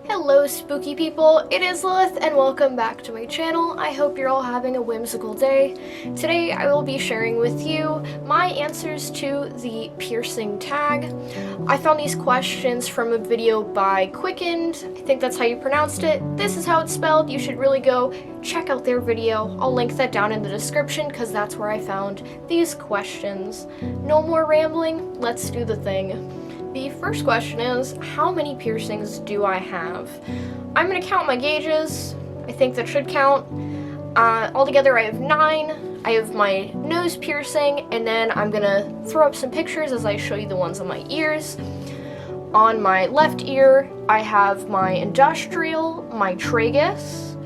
Hello spooky people, it is Lilith and welcome back to my channel. I hope you're all having a whimsical day. Today I will be sharing with you my answers to the piercing tag. I found these questions from a video by Quickened, I think that's how you pronounced it. This is how it's spelled, you should really go check out their video. I'll link that down in the description because that's where I found these questions. No more rambling, let's do the thing. The first question is, how many piercings do I have? I'm going to count my gauges. I think that should count. Altogether I have 9. I have my nose piercing, and then I'm going to throw up some pictures as I show you the ones on my ears. On my left ear, I have my industrial, my tragus,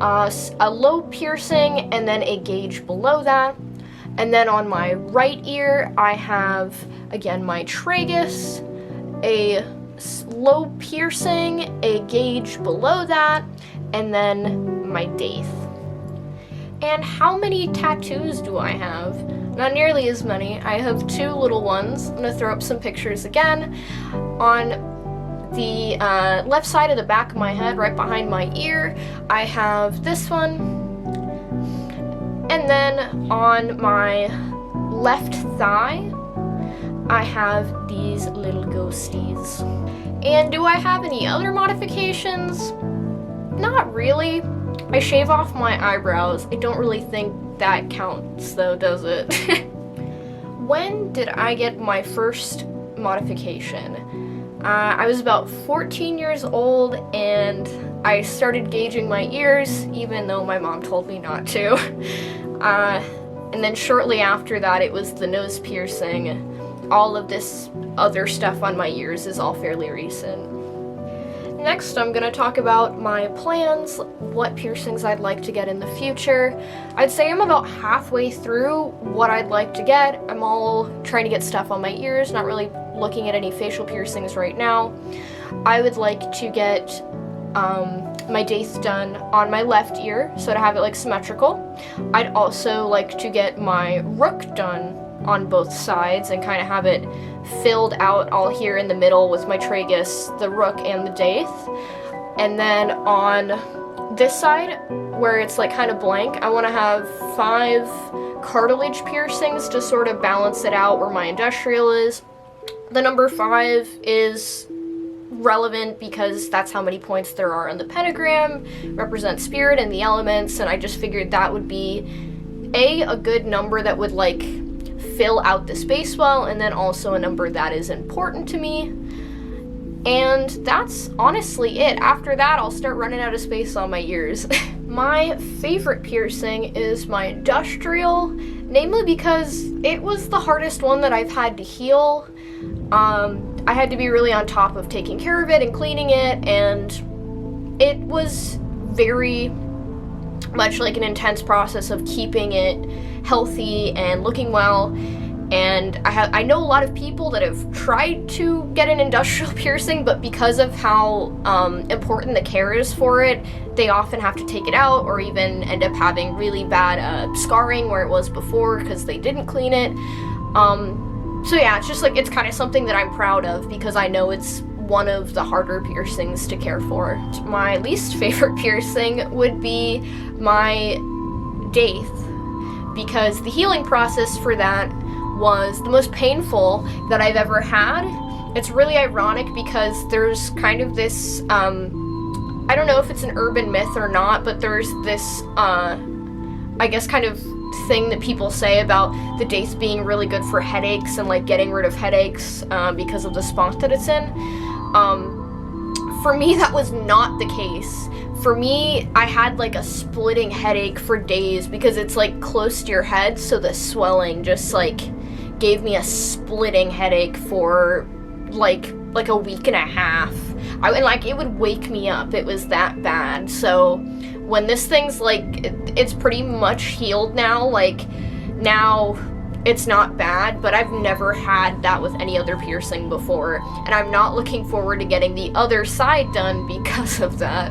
a low piercing, and then a gauge below that. And then on my right ear, I have, again, my tragus, a low piercing, a gauge below that, and then my daith. And how many tattoos do I have? Not nearly as many. I have 2 little ones. I'm going to throw up some pictures again. On the left side of the back of my head, right behind my ear, I have this one. And then on my left thigh, I have these little ghosties. And do I have any other modifications? Not really. I shave off my eyebrows. I don't really think that counts though, does it? When did I get my first modification? I was about 14 years old and I started gauging my ears, even though my mom told me not to. And then shortly after that, it was the nose piercing. All of this other stuff on my ears is all fairly recent. Next, I'm going to talk about my plans, what piercings I'd like to get in the future. I'd say I'm about halfway through what I'd like to get. I'm all trying to get stuff on my ears, not really looking at any facial piercings right now. I would like to get my daith done on my left ear, so to have it like symmetrical. I'd also like to get my rook done on both sides and kind of have it filled out all here in the middle with my tragus, the rook, and the daith. And then on this side, where it's like kind of blank, I want to have 5 cartilage piercings to sort of balance it out where my industrial is. The number 5 is relevant because that's how many points there are on the pentagram, represent spirit and the elements, and I just figured that would be a good number that would like fill out the space well, and then also a number that is important to me. And that's honestly it. After that, I'll start running out of space on my ears. My favorite piercing is my industrial, namely because it was the hardest one that I've had to heal. I had to be really on top of taking care of it and cleaning it, and it was very much like an intense process of keeping it healthy and looking well. And I know a lot of people that have tried to get an industrial piercing, but because of how important the care is for it, they often have to take it out or even end up having really bad scarring where it was before because they didn't clean it. So yeah, it's just like, it's kind of something that I'm proud of because I know it's one of the harder piercings to care for. My least favorite piercing would be my daith, because the healing process for that was the most painful that I've ever had. It's really ironic because there's kind of this, I don't know if it's an urban myth or not, but there's this, I guess kind of thing that people say about the daith being really good for headaches and like getting rid of headaches because of the spot that it's in. For me, that was not the case. For me, I had like a splitting headache for days because it's like close to your head, so the swelling just like gave me a splitting headache for like a week and a half. And like it would wake me up. It was that bad. So when this thing's like, it's pretty much healed now, like now it's not bad, but I've never had that with any other piercing before, and I'm not looking forward to getting the other side done because of that.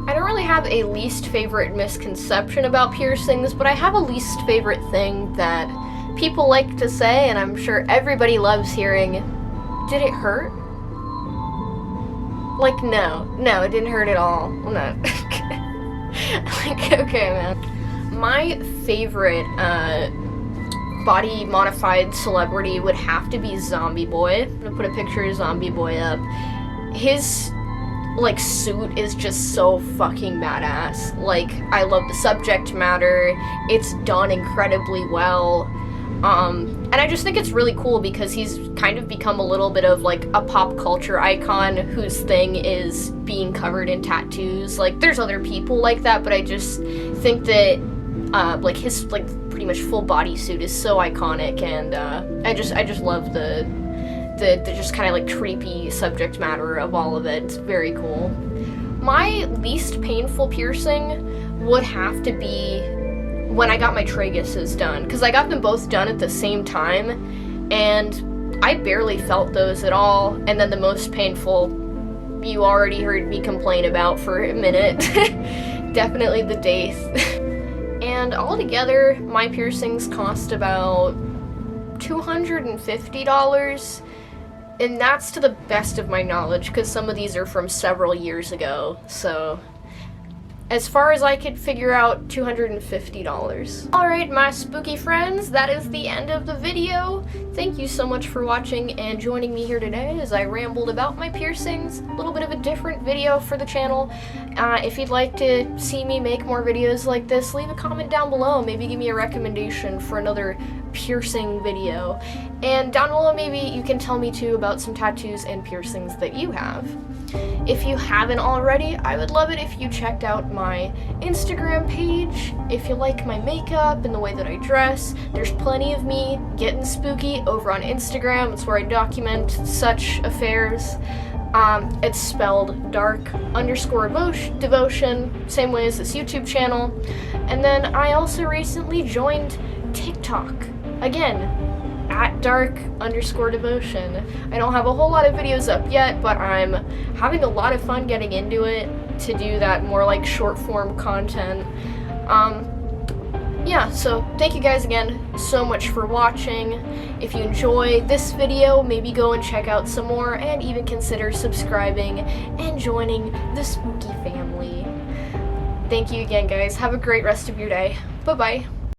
I don't really have a least favorite misconception about piercings, but I have a least favorite thing that people like to say, and I'm sure everybody loves hearing. Did it hurt? Like, no, it didn't hurt at all. No. Like, okay, man. My favorite, body modified celebrity would have to be Zombie Boy. I'm gonna put a picture of Zombie Boy up. His, like, suit is just so fucking badass. Like, I love the subject matter. It's done incredibly well. And I just think it's really cool because he's kind of become a little bit of, like, a pop culture icon whose thing is being covered in tattoos. Like, there's other people like that, but I just think that, like, his, like, pretty much full bodysuit is so iconic, and, I just love the just kind of, like, creepy subject matter of all of it. It's very cool. My least painful piercing would have to be when I got my traguses done, because I got them both done at the same time, and I barely felt those at all. And then the most painful, you already heard me complain about for a minute. Definitely the daith. And altogether, my piercings cost about $250, and that's to the best of my knowledge, because some of these are from several years ago, so as far as I could figure out, $250. Alright, my spooky friends, that is the end of the video. Thank you so much for watching and joining me here today as I rambled about my piercings. A little bit of a different video for the channel. If you'd like to see me make more videos like this, leave a comment down below. Maybe give me a recommendation for another piercing video. And down below, maybe you can tell me too about some tattoos and piercings that you have. If you haven't already, I would love it if you checked out my Instagram page. If you like my makeup and the way that I dress, there's plenty of me getting spooky over on Instagram. It's where I document such affairs. It's spelled dark_devotion, same way as this YouTube channel. And then I also recently joined TikTok. Again, at dark_devotion. I don't have a whole lot of videos up yet, but I'm having a lot of fun getting into it to do that more like short form content. Yeah, so thank you guys again so much for watching. If you enjoy this video, maybe go and check out some more, and even consider subscribing and joining the spooky family. Thank you again, guys. Have a great rest of your day. Bye-bye.